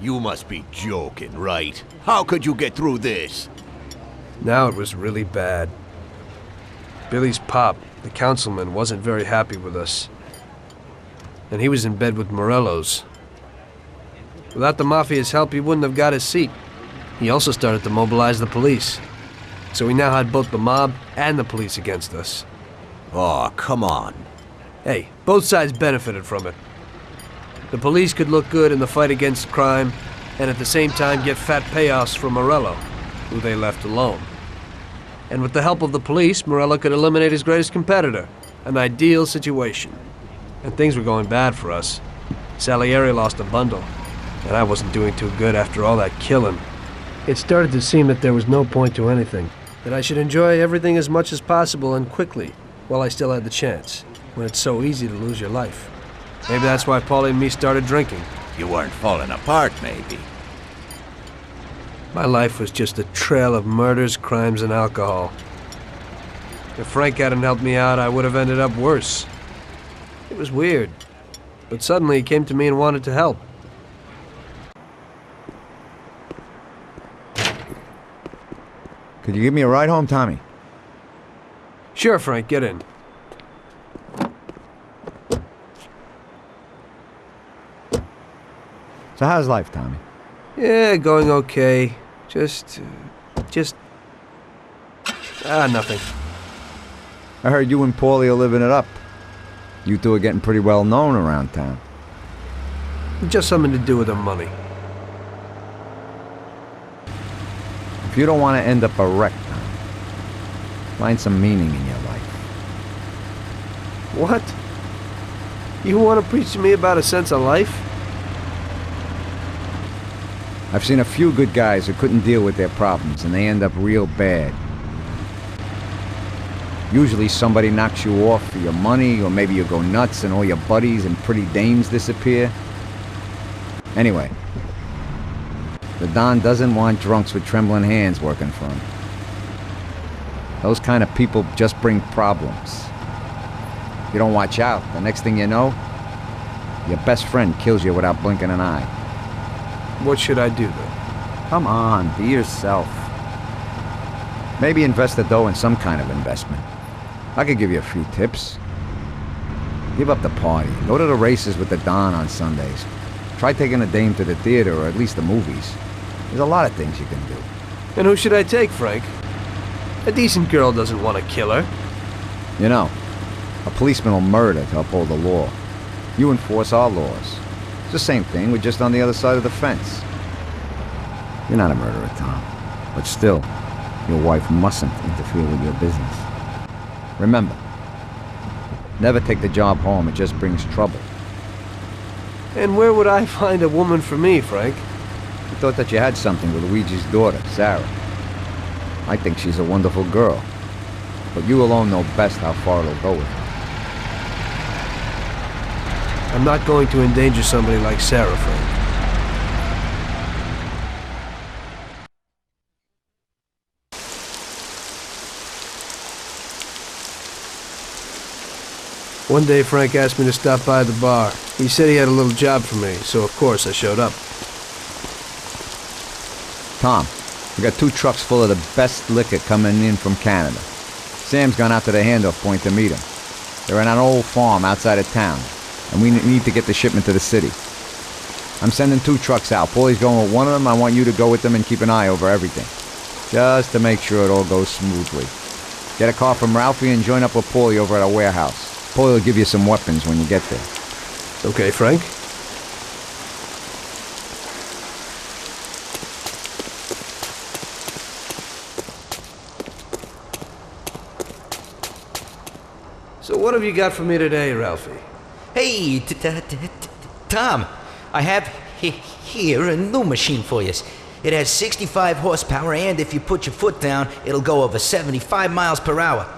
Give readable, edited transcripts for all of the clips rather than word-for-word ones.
You must be joking, right? How could you get through this? Now it was really bad. Billy's pop, the councilman, wasn't very happy with us. And he was in bed with Morello's. Without the Mafia's help, he wouldn't have got his seat. He also started to mobilize the police. So we now had both the mob and the police against us. Oh, come on. Hey, both sides benefited from it. The police could look good in the fight against crime, and at the same time get fat payoffs from Morello, who they left alone. And with the help of the police, Morello could eliminate his greatest competitor. An ideal situation. And things were going bad for us. Salieri lost a bundle, and I wasn't doing too good after all that killing. It started to seem that there was no point to anything, that I should enjoy everything as much as possible and quickly, while I still had the chance, when it's so easy to lose your life. Maybe that's why Paulie and me started drinking. You weren't falling apart, maybe. My life was just a trail of murders, crimes, and alcohol. If Frank hadn't helped me out, I would have ended up worse. It was weird, but suddenly he came to me and wanted to help. Could you give me a ride home, Tommy? Sure, Frank, get in. So how's life, Tommy? Yeah, going okay. Nothing. I heard you and Paulie are living it up. You two are getting pretty well known around town. Just something to do with the money. If you don't want to end up a wreck, Tommy, find some meaning in your life. What? You want to preach to me about a sense of life? I've seen a few good guys who couldn't deal with their problems, and they end up real bad. Usually somebody knocks you off for your money, or maybe you go nuts and all your buddies and pretty dames disappear. Anyway, the Don doesn't want drunks with trembling hands working for him. Those kind of people just bring problems. If you don't watch out, the next thing you know, your best friend kills you without blinking an eye. What should I do, then? Come on, be yourself. Maybe invest the dough in some kind of investment. I could give you a few tips. Give up the party. Go to the races with the Don on Sundays. Try taking a dame to the theater, or at least the movies. There's a lot of things you can do. And who should I take, Frank? A decent girl doesn't want to kill her. You know, a policeman will murder to uphold the law. You enforce our laws. It's the same thing, we're just on the other side of the fence. You're not a murderer, Tom. But still, your wife mustn't interfere with your business. Remember, never take the job home, it just brings trouble. And where would I find a woman for me, Frank? You thought that you had something with Luigi's daughter, Sarah. I think she's a wonderful girl. But you alone know best how far it'll go with her. I'm not going to endanger somebody like Sarah, Frank. One day, Frank asked me to stop by the bar. He said he had a little job for me, so of course I showed up. Tom, we got 2 trucks full of the best liquor coming in from Canada. Sam's gone out to the handoff point to meet him. They're in an old farm outside of town, and we need to get the shipment to the city. I'm sending 2 trucks out. Paulie's going with one of them. I want you to go with them and keep an eye over everything, just to make sure it all goes smoothly. Get a car from Ralphie and join up with Paulie over at our warehouse. Paulie will give you some weapons when you get there. Okay, Frank? So what have you got for me today, Ralphie? Hey, Tom, I have here a new machine for you. It has 65 horsepower, and if you put your foot down, it'll go over 75 miles per hour.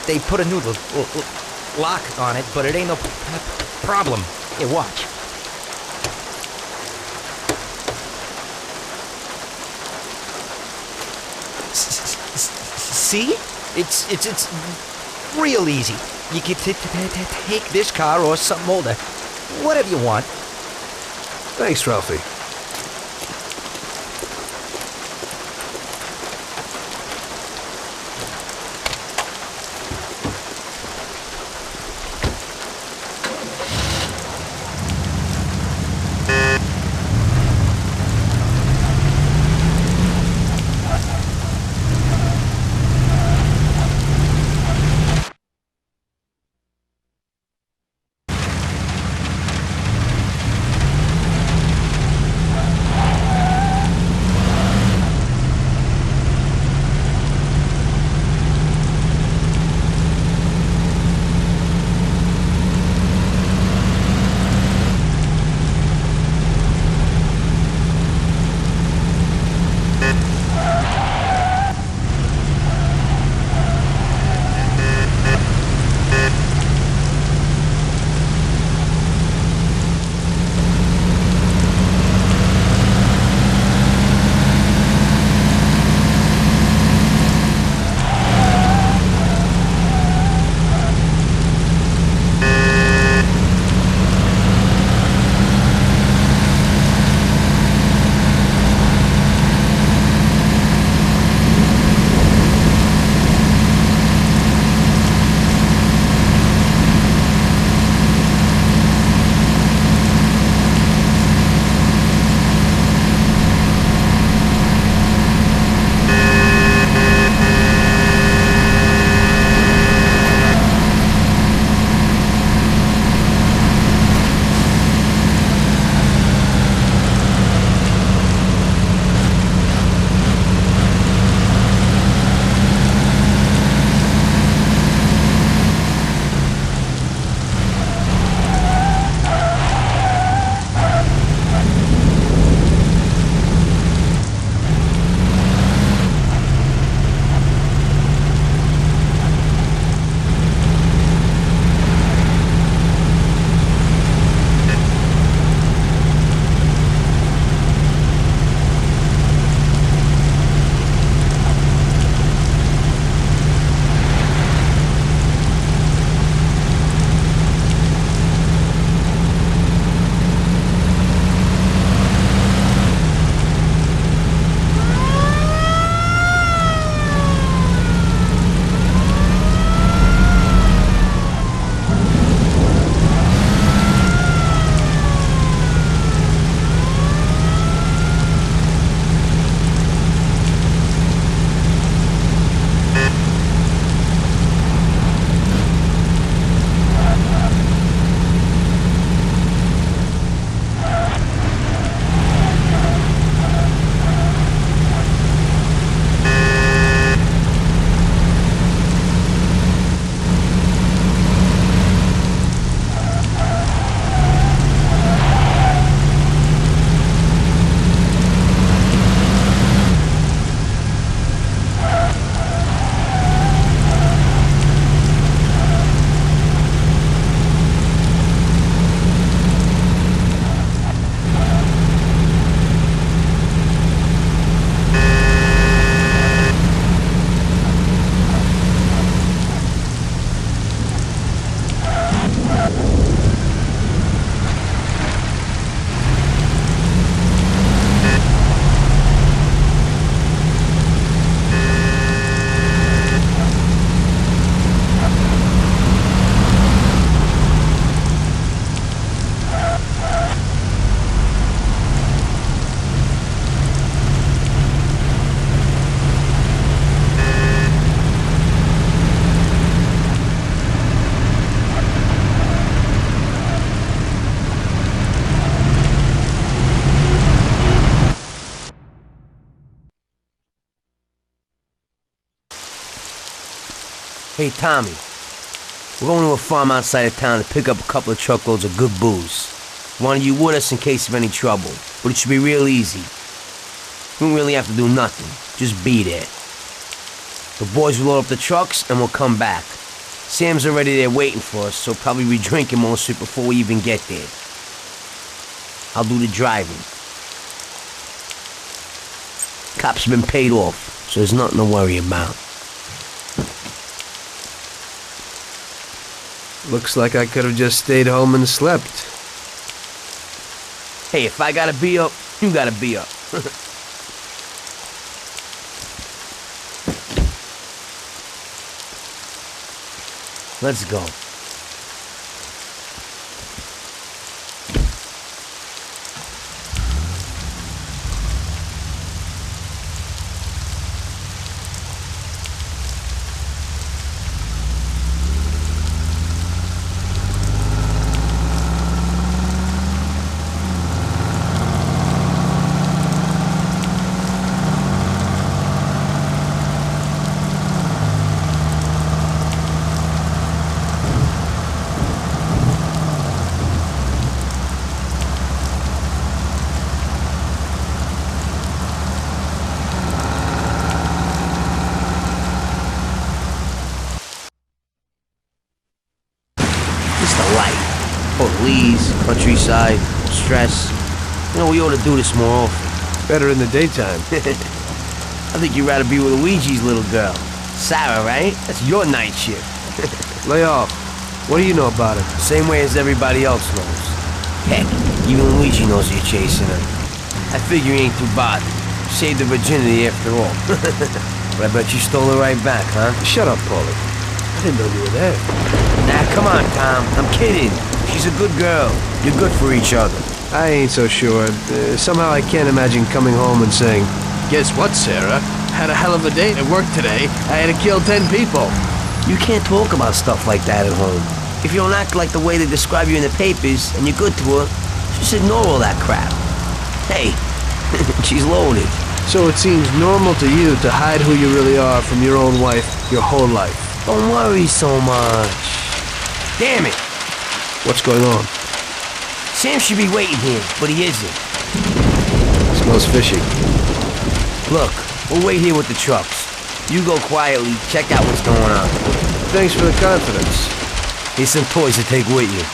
They put a new lock on it, but it ain't no problem. Here, watch. See? It's real easy. You can take this car or something older, whatever you want. Thanks, Ralphie. Hey, Tommy. We're going to a farm outside of town to pick up a couple of truckloads of good booze. Wanted you with us in case of any trouble, but it should be real easy. You don't really have to do nothing. Just be there. The boys will load up the trucks and we'll come back. Sam's already there waiting for us, so probably be drinking most of it before we even get there. I'll do the driving. Cops have been paid off, so there's nothing to worry about. Looks like I could have just stayed home and slept. Hey, if I gotta be up, you gotta be up. Let's go. Police, countryside, stress. You know, we ought to do this more often. Better in the daytime. I think you'd rather be with Luigi's little girl. Sarah, right? That's your night shift. Lay off. What do you know about it? Same way as everybody else knows. Heck, even Luigi knows you're chasing her. I figure he ain't too bothered. Saved her virginity after all. But I bet you stole her right back, huh? Shut up, Paulie. I didn't know you were there. Nah, come on, Tom. I'm kidding. She's a good girl. You're good for each other. I ain't so sure. Somehow I can't imagine coming home and saying, "Guess what, Sarah? Had a hell of a day at work today. I had to kill 10 people." You can't talk about stuff like that at home. If you don't act like the way they describe you in the papers and you're good to her, just ignore all that crap. Hey, she's loaded. So it seems normal to you to hide who you really are from your own wife your whole life. Don't worry so much. Damn it! What's going on? Sam should be waiting here, but he isn't. Smells fishy. Look, we'll wait here with the trucks. You go quietly, check out what's going on. Thanks for the confidence. Here's some toys to take with you.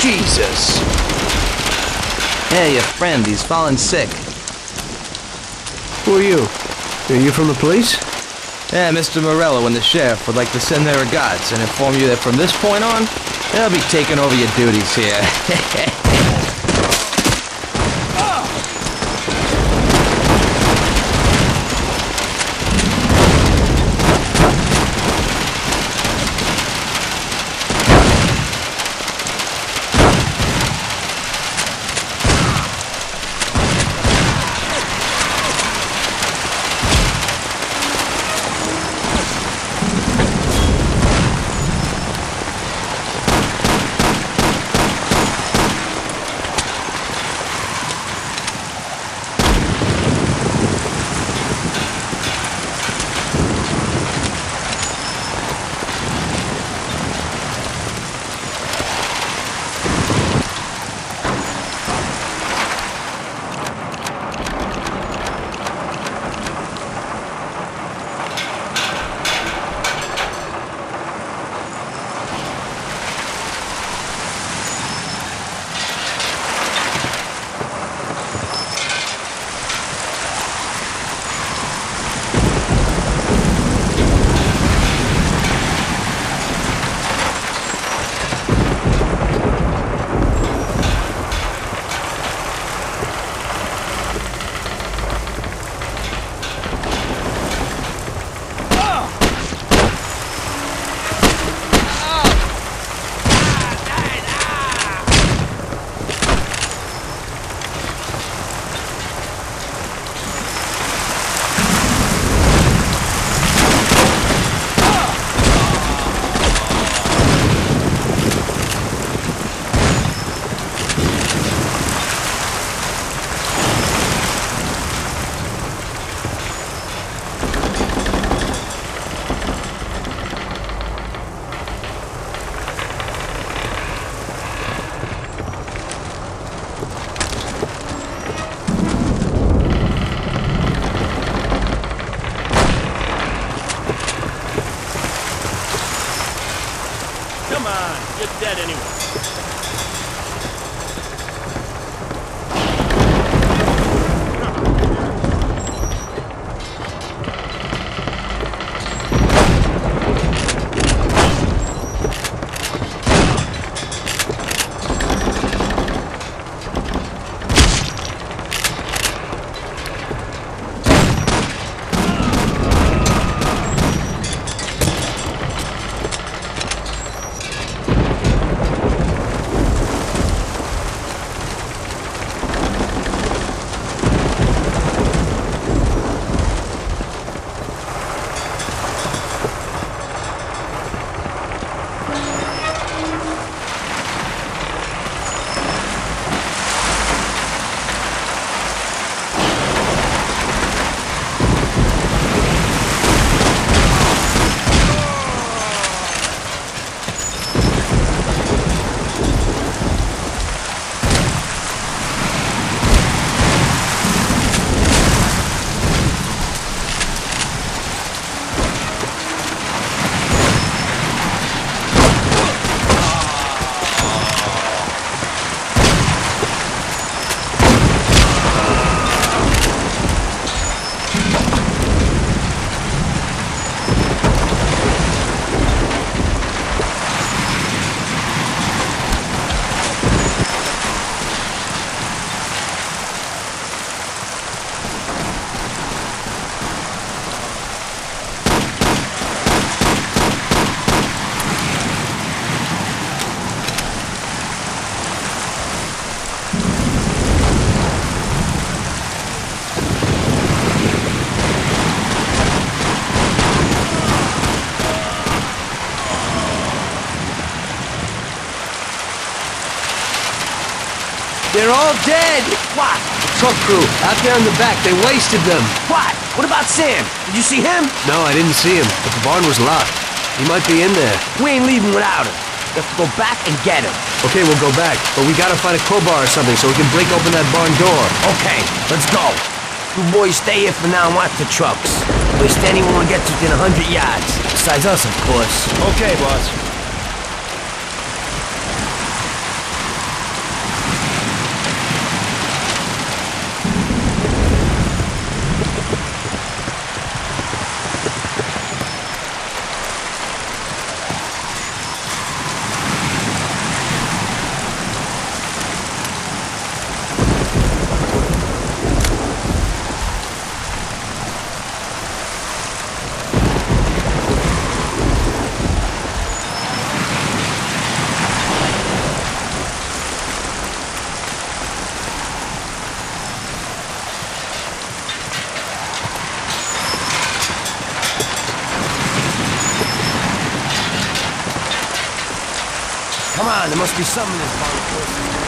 Jesus! Hey, your friend, he's fallen sick. Who are you? Are you from the police? Yeah, Mr. Morello and the sheriff would like to send their regards and inform you that from this point on, they'll be taking over your duties here. They're all dead! What? Truck crew, out there in the back, they wasted them. What? What about Sam? Did you see him? No, I didn't see him, but the barn was locked. He might be in there. We ain't leaving without him. We have to go back and get him. Okay, we'll go back, but we gotta find a crowbar or something so we can break open that barn door. Okay, let's go. You boys stay here for now and watch the trucks. Waste anyone who gets within 100 yards. Besides us, of course. Okay, boss. Come on, there must be something in this barn.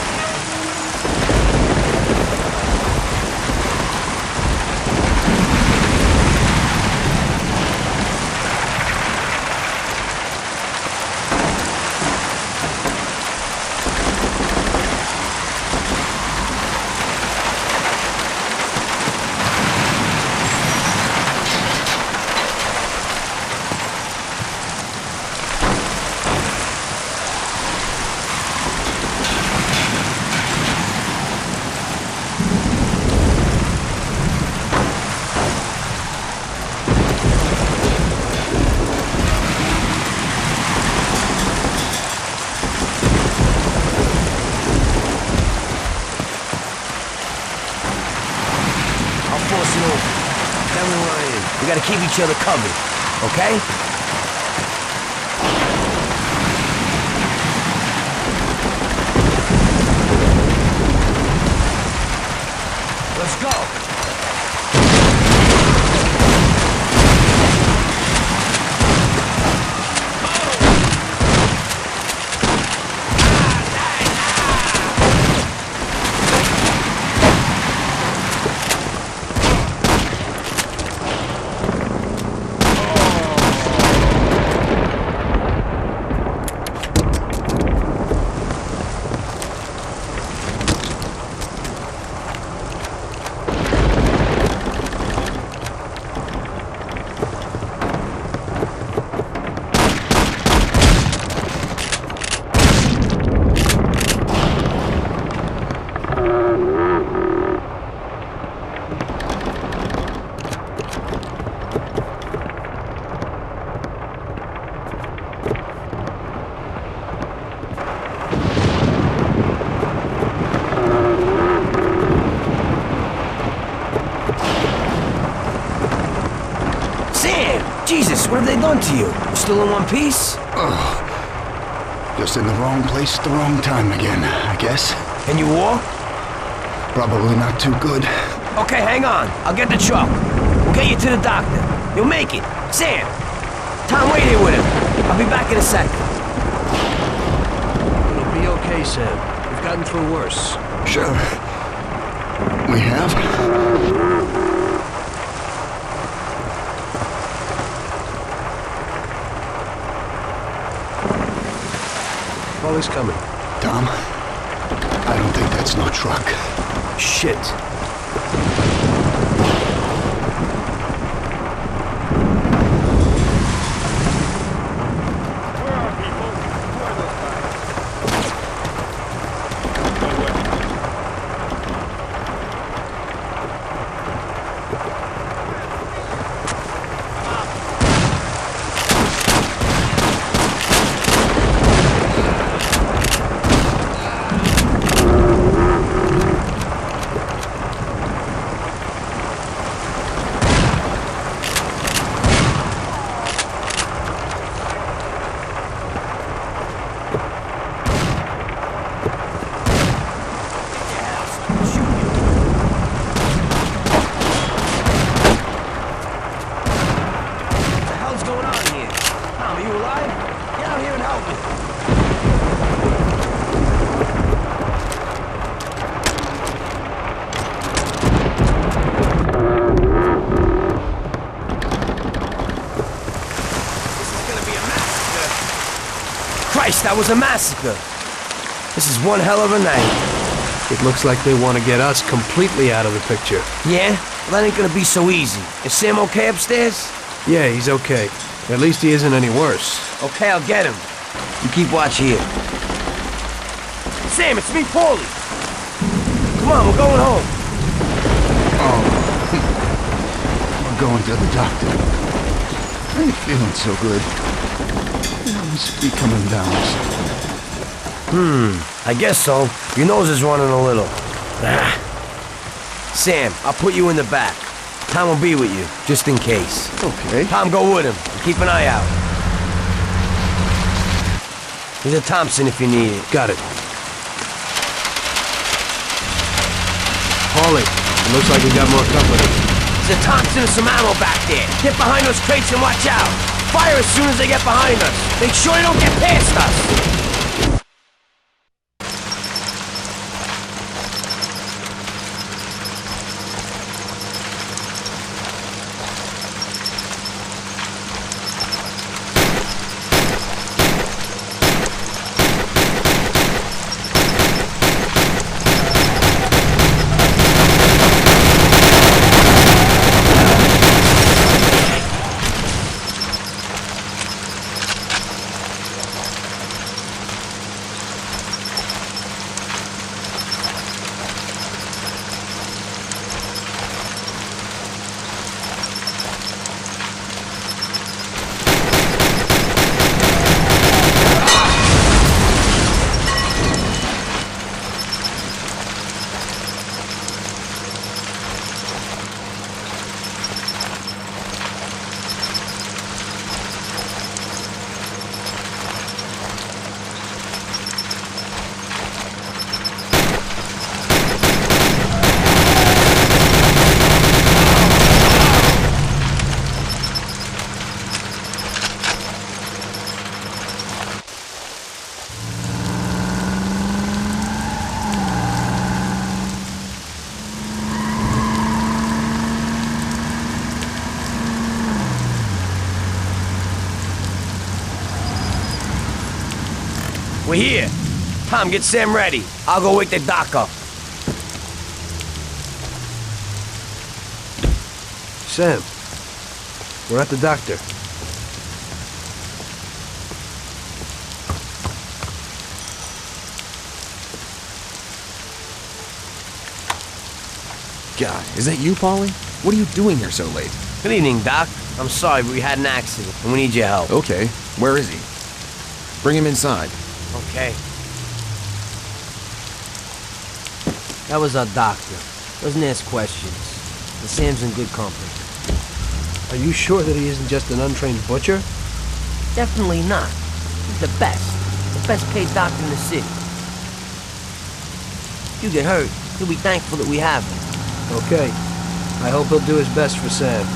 Force it over. Then we run in. We gotta keep each other covered, okay? Let's go. Jesus, what have they done to you? You still in one piece? Just in the wrong place at the wrong time again, I guess. And you walk? Probably not too good. Okay, hang on. I'll get the truck. We'll get you to the doctor. You'll make it. Sam! Tom, wait here with him. I'll be back in a second. It'll be okay, Sam. We've gotten through worse. Sure. We have? Paulie's coming. Tom, I don't think that's no truck. Shit. Christ, that was a massacre. This is one hell of a night. It looks like they want to get us completely out of the picture. Yeah? Well, that ain't gonna be so easy. Is Sam okay upstairs? Yeah, he's okay. At least he isn't any worse. Okay, I'll get him. You keep watch here. Sam, it's me, Paulie. Come on, we're going home. Oh. We're going to the doctor. I ain't feeling so good. I must be coming down. I guess so. Your nose is running a little. Ah. Sam, I'll put you in the back. Tom will be with you, just in case. Okay. Tom, go with him. Keep an eye out. There's a Thompson if you need it. Got it. Paulie, it looks like we got more company. There's a Thompson and some ammo back there. Get behind those crates and watch out. Fire as soon as they get behind us. Make sure they don't get past us. We're here. Tom, get Sam ready. I'll go wake the doc up. Sam, we're at the doctor. God, is that you, Paulie? What are you doing here so late? Good evening, Doc. I'm sorry, but we had an accident, and we need your help. Okay, where is he? Bring him inside. Okay. That was our doctor. Doesn't ask questions. And Sam's in good company. Are you sure that he isn't just an untrained butcher? Definitely not. He's the best. The best paid doctor in the city. If you get hurt, he'll be thankful that we have him. Okay. I hope he'll do his best for Sam.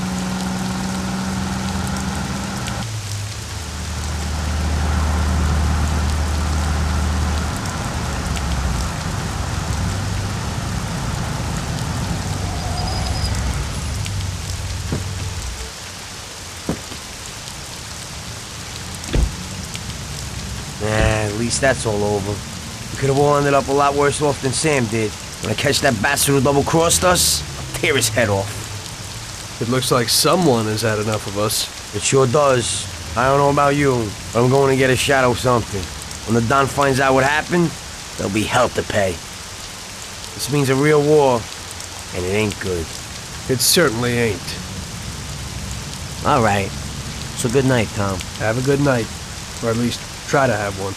At least that's all over. We could have all ended up a lot worse off than Sam did. When I catch that bastard who double-crossed us, I'll tear his head off. It looks like someone has had enough of us. It sure does. I don't know about you, but I'm going to get a shot of something. When the Don finds out what happened, there'll be hell to pay. This means a real war, and it ain't good. It certainly ain't. All right. So good night, Tom. Have a good night. Or at least try to have one.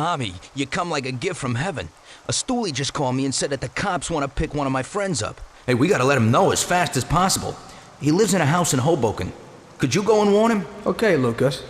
Tommy, you come like a gift from heaven. A stoolie just called me and said that the cops want to pick one of my friends up. Hey, we gotta let him know as fast as possible. He lives in a house in Hoboken. Could you go and warn him? Okay, Lucas.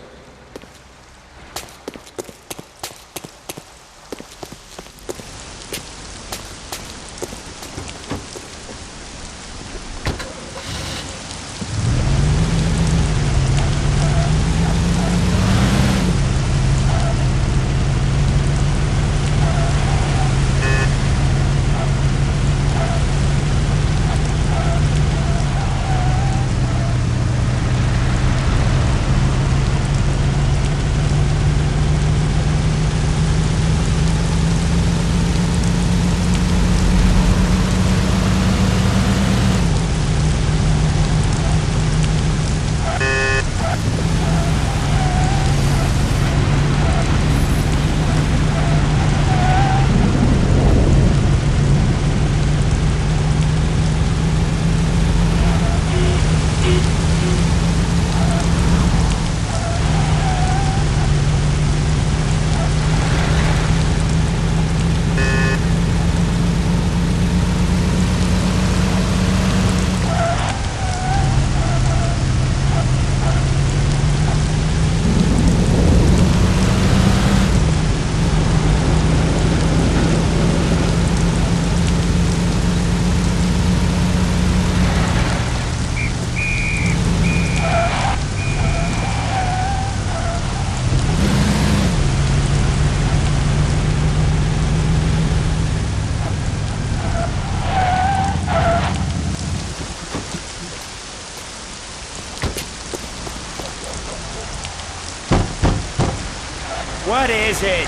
What is it?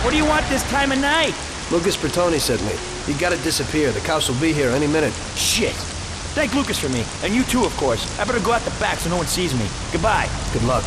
What do you want this time of night? Lucas Bertoni sent me. You gotta disappear. The cops will be here any minute. Shit. Thank Lucas for me. And you too, of course. I better go out the back so no one sees me. Goodbye. Good luck.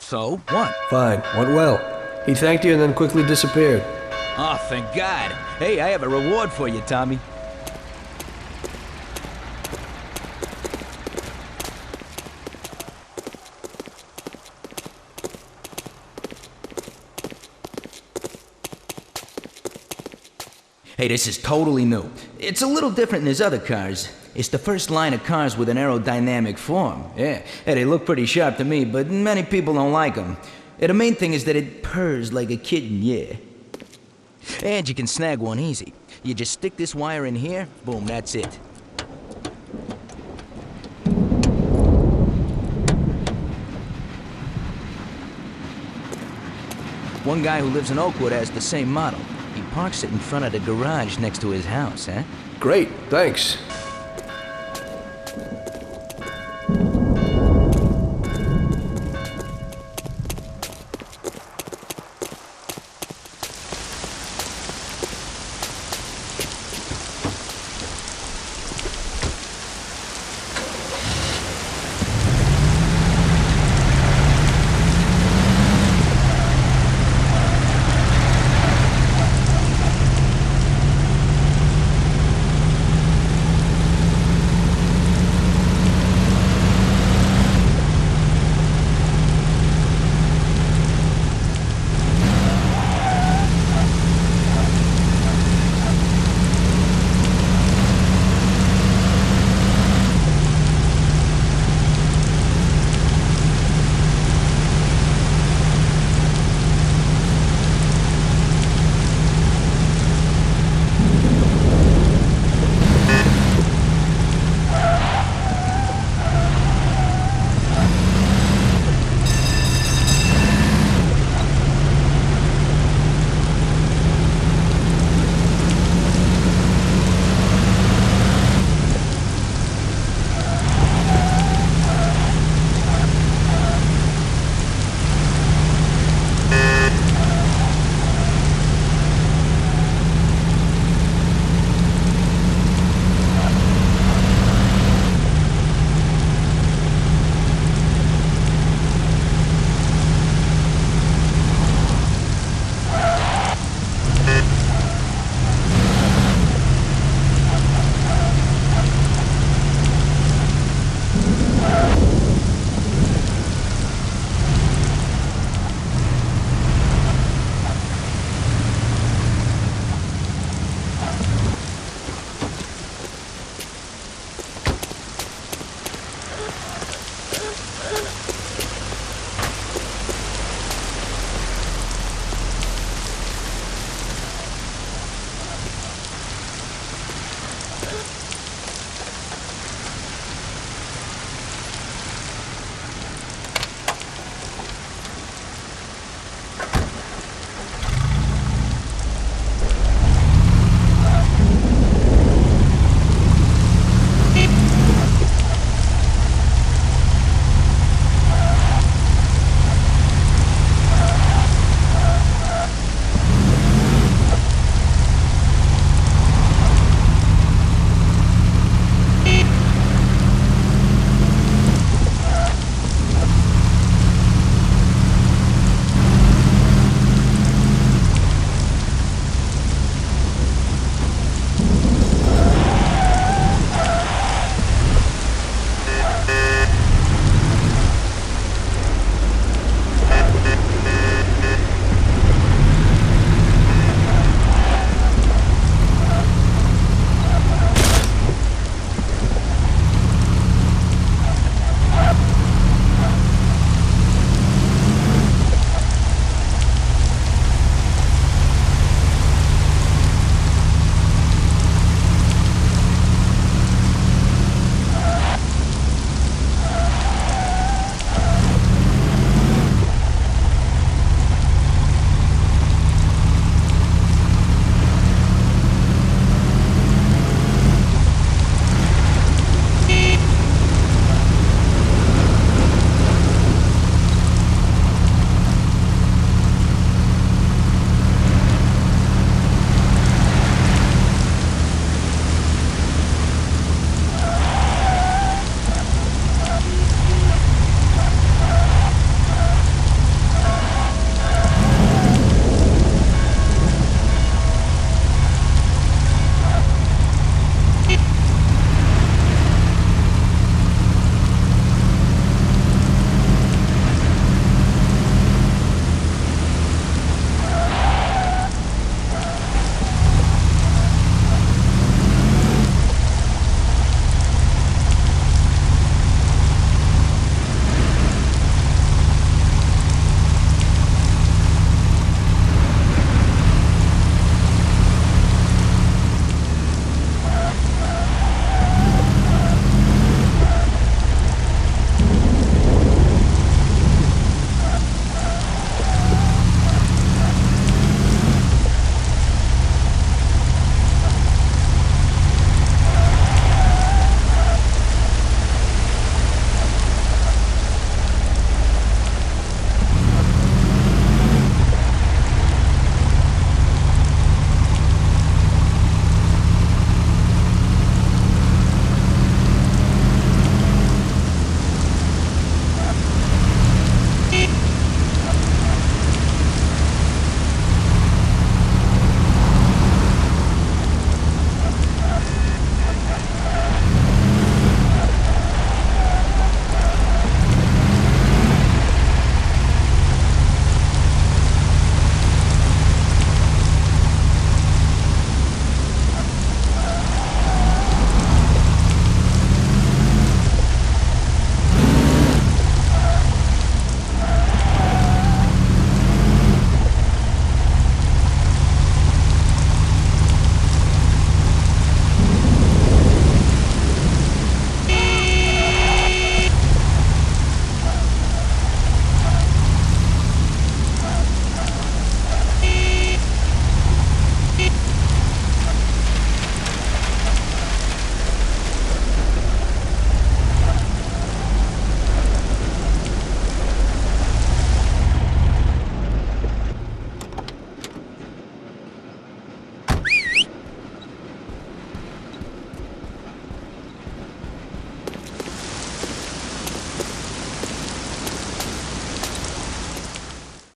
So, what? Fine. Went well. He thanked you and then quickly disappeared. Oh, thank God. Hey, I have a reward for you, Tommy. Hey, this is totally new. It's a little different than his other cars. It's the first line of cars with an aerodynamic form. Yeah, they look pretty sharp to me, but many people don't like them. The main thing is that it purrs like a kitten, yeah. And you can snag one easy. You just stick this wire in here, boom, that's it. One guy who lives in Oakwood has the same model. He parks it in front of the garage next to his house, huh? Great, thanks.